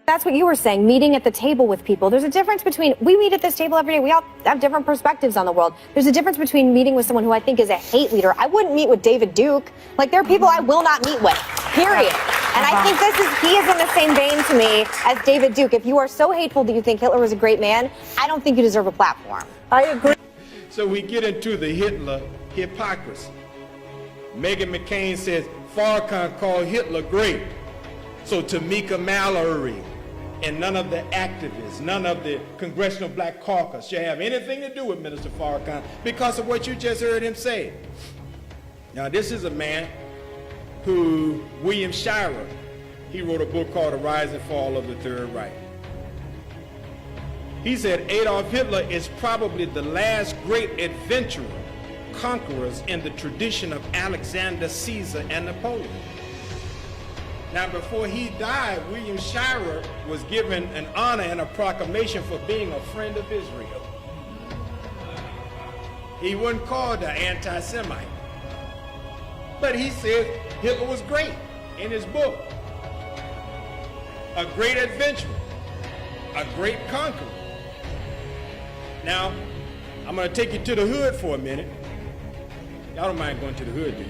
That's what you were saying, meeting at the table with people. There's a difference between, we meet at this table every day. We all have different perspectives on the world. There's a difference between meeting with someone who I think is a hate leader. I wouldn't meet with David Duke. Like, there are people I will not meet with, period. And I think he is in the same vein to me as David Duke. If you are so hateful that you think Hitler was a great man, I don't think you deserve a platform. I agree. So we get into the Hitler hypocrisy. Megahan McCain says Farrakhan called Hitler great. So Tamika Mallory and none of the activists, none of the Congressional Black Caucus should have anything to do with Minister Farrakhan because of what you just heard him say. Now, this is a man who, William Shirer, he wrote a book called The Rise and Fall of the Third Reich. He said Adolf Hitler is probably the last great adventurer, conquerors in the tradition of Alexander, Caesar, and Napoleon. Now, before he died, William Shirer was given an honor and a proclamation for being a friend of Israel. He wasn't called an anti-Semite. But he said Hitler was great in his book. A great adventurer, a great conqueror. Now, I'm going to take you to the hood for a minute. Y'all don't mind going to the hood, do you?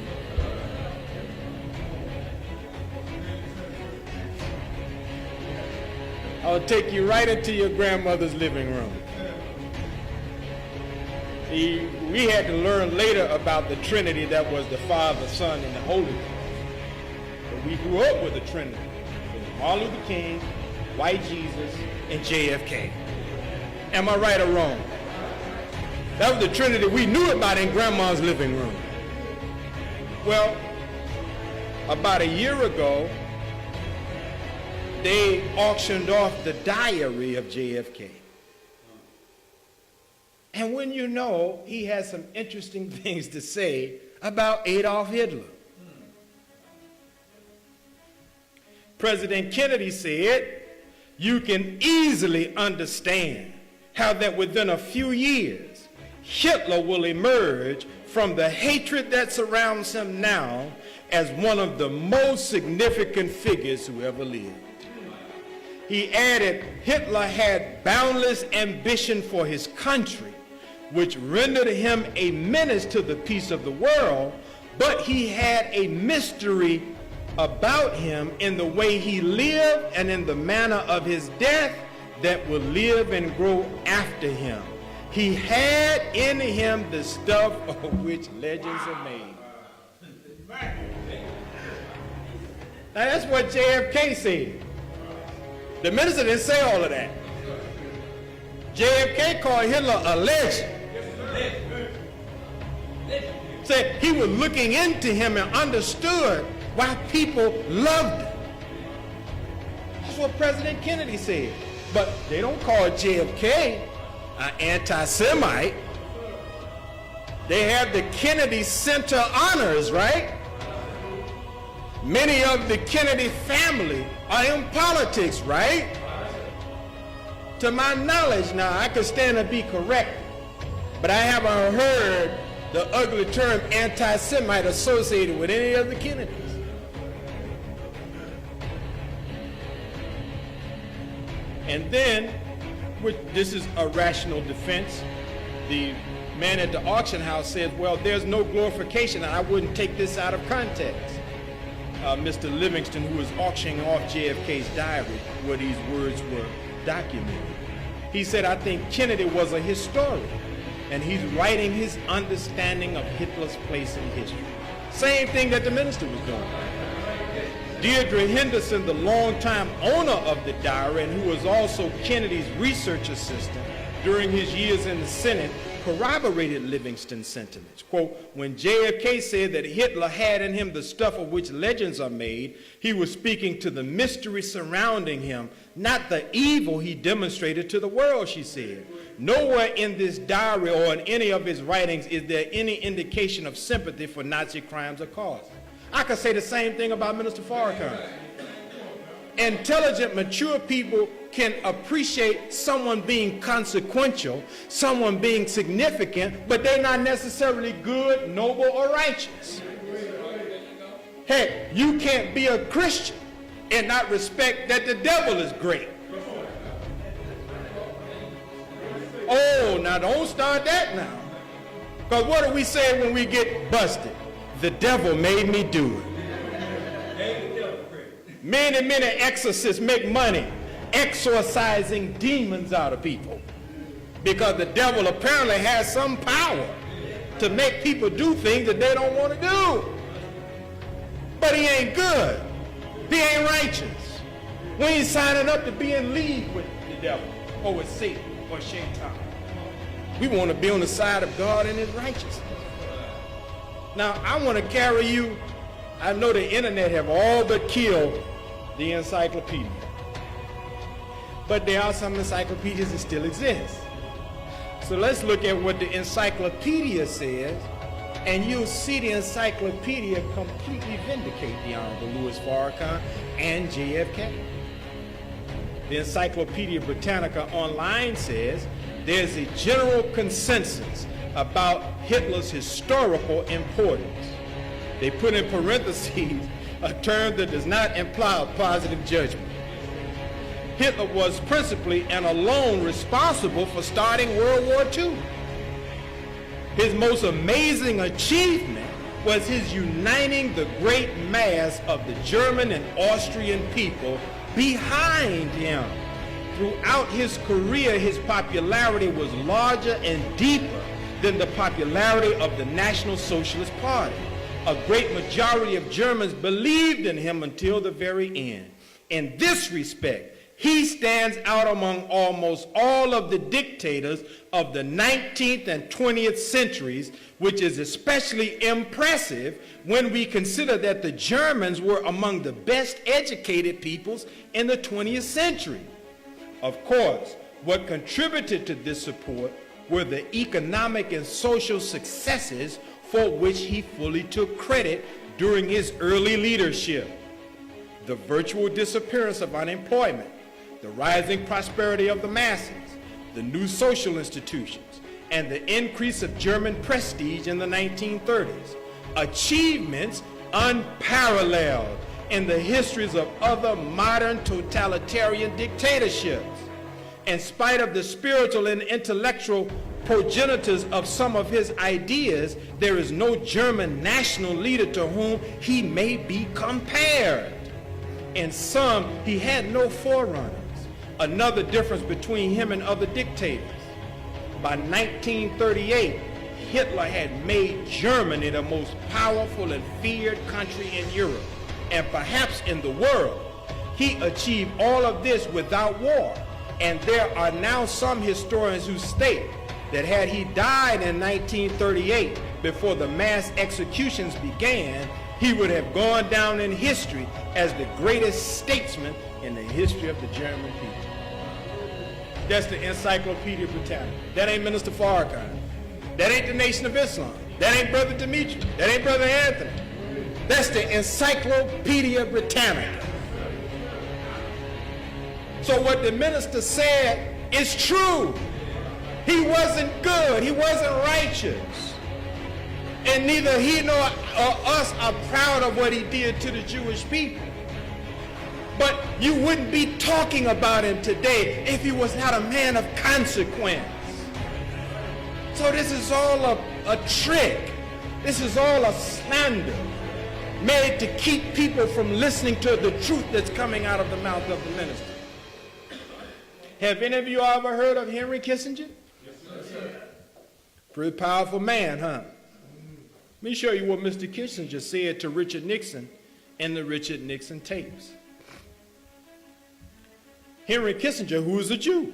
I'll take you right into your grandmother's living room. See, we had to learn later about the Trinity that was the Father, Son, and the Holy Ghost. But we grew up with the Trinity. It was Martin Luther King, White Jesus, and JFK. Am I right or wrong? That was the Trinity we knew about in Grandma's living room. Well, about a year ago, they auctioned off the diary of JFK. And when you know, he has some interesting things to say about Adolf Hitler. President Kennedy said, you can easily understand how that within a few years, Hitler will emerge from the hatred that surrounds him now as one of the most significant figures who ever lived. He added, Hitler had boundless ambition for his country, which rendered him a menace to the peace of the world, but he had a mystery about him in the way he lived and in the manner of his death that will live and grow after him. He had in him the stuff of which legends are made. Now that's what JFK said. The minister didn't say all of that. JFK called Hitler a legend. Said he was looking into him and understood why people loved him. That's what President Kennedy said. But they don't call JFK an anti-Semite. They have the Kennedy Center honors, right? Many of the Kennedy family are in politics, right? To my knowledge, now I could stand to be corrected, but I haven't heard the ugly term anti-Semite associated with any of the Kennedys. And then, this is a rational defense, the man at the auction house says, well, there's no glorification, and I wouldn't take this out of context. Mr. Livingston, who was auctioning off JFK's diary, where these words were documented. He said, I think Kennedy was a historian, and he's writing his understanding of Hitler's place in history. Same thing that the minister was doing. Deirdre Henderson, the longtime owner of the diary, and who was also Kennedy's research assistant during his years in the Senate, corroborated Livingston's sentiments. Quote, when JFK said that Hitler had in him the stuff of which legends are made, he was speaking to the mystery surrounding him, not the evil he demonstrated to the world, she said. Nowhere in this diary or in any of his writings is there any indication of sympathy for Nazi crimes or causes. I could say the same thing about Minister Farrakhan. Intelligent, mature people can appreciate someone being consequential, someone being significant, but they're not necessarily good, noble, or righteous. Heck, you can't be a Christian and not respect that the devil is great. Oh, now don't start that now. Because what do we say when we get busted? The devil made me do it. Many exorcists make money exorcising demons out of people, because the devil apparently has some power to make people do things that they don't want to do. But he ain't good. He ain't righteous. We ain't signing up to be in league with the devil or with Satan or Shaitan. We want to be on the side of God and his righteousness. Now, I want to carry you. I know the internet have all but killed the encyclopedia. But there are some encyclopedias that still exist. So let's look at what the encyclopedia says, and you'll see the encyclopedia completely vindicate the Honorable Louis Farrakhan and JFK. The Encyclopedia Britannica online says there's a general consensus about Hitler's historical importance. They put in parentheses a term that does not imply a positive judgment. Hitler was principally and alone responsible for starting World War II. His most amazing achievement was his uniting the great mass of the German and Austrian people behind him. Throughout his career, his popularity was larger and deeper than the popularity of the National Socialist Party. A great majority of Germans believed in him until the very end. In this respect, he stands out among almost all of the dictators of the 19th and 20th centuries, which is especially impressive when we consider that the Germans were among the best educated peoples in the 20th century. Of course, what contributed to this support were the economic and social successes for which he fully took credit during his early leadership. The virtual disappearance of unemployment, the rising prosperity of the masses, the new social institutions, and the increase of German prestige in the 1930s, achievements unparalleled in the histories of other modern totalitarian dictatorships. In spite of the spiritual and intellectual progenitors of some of his ideas, there is no German national leader to whom he may be compared. In some, he had no forerunners. Another difference between him and other dictators. By 1938, Hitler had made Germany the most powerful and feared country in Europe, and perhaps in the world. He achieved all of this without war, and there are now some historians who state that had he died in 1938, before the mass executions began, he would have gone down in history as the greatest statesman in the history of the German people. That's the Encyclopedia Britannica. That ain't Minister Farrakhan. That ain't the Nation of Islam. That ain't Brother Dimitri. That ain't Brother Anthony. That's the Encyclopedia Britannica. So what the minister said is true. He wasn't good. He wasn't righteous. And neither he nor us are proud of what he did to the Jewish people. But you wouldn't be talking about him today if he was not a man of consequence. So this is all a trick. This is all a slander made to keep people from listening to the truth that's coming out of the mouth of the minister. Have any of you ever heard of Henry Kissinger? Yes, sir. Pretty powerful man, huh? Let me show you what Mr. Kissinger said to Richard Nixon in the Richard Nixon tapes. Henry Kissinger, who is a Jew,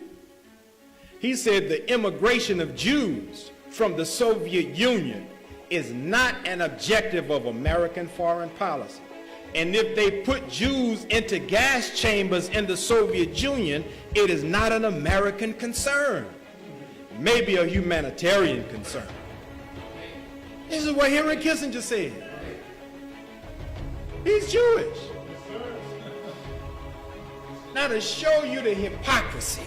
he said the immigration of Jews from the Soviet Union is not an objective of American foreign policy. And if they put Jews into gas chambers in the Soviet Union, it is not an American concern, maybe a humanitarian concern. This is what Henry Kissinger said. He's Jewish. Now, to show you the hypocrisy,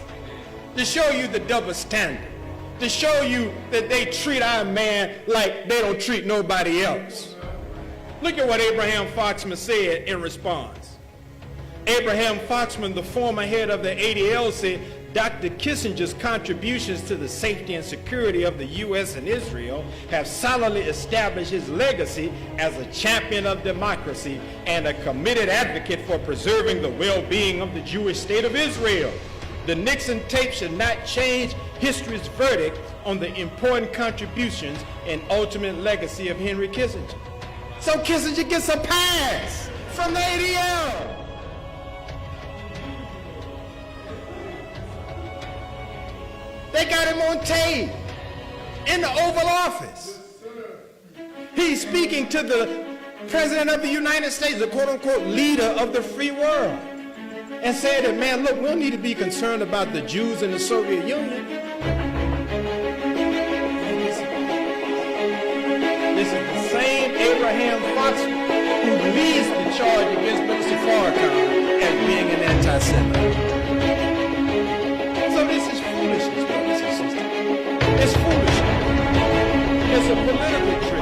to show you the double standard, to show you that they treat our man like they don't treat nobody else. Look at what Abraham Foxman said in response. Abraham Foxman, the former head of the ADL, said Dr. Kissinger's contributions to the safety and security of the U.S. and Israel have solidly established his legacy as a champion of democracy and a committed advocate for preserving the well-being of the Jewish state of Israel. The Nixon tape should not change history's verdict on the important contributions and ultimate legacy of Henry Kissinger. So Kissinger gets a pass from the ADL. They got him on tape in the Oval Office. He's speaking to the President of the United States, the quote-unquote leader of the free world, and said that, man, look, we don't need to be concerned about the Jews in the Soviet Union. This is the same Abraham Foxman who leads the charge against Minister Farrakhan as being an anti-Semite. So this is foolishness, brothers and sisters. It's foolishness. It's a political trick.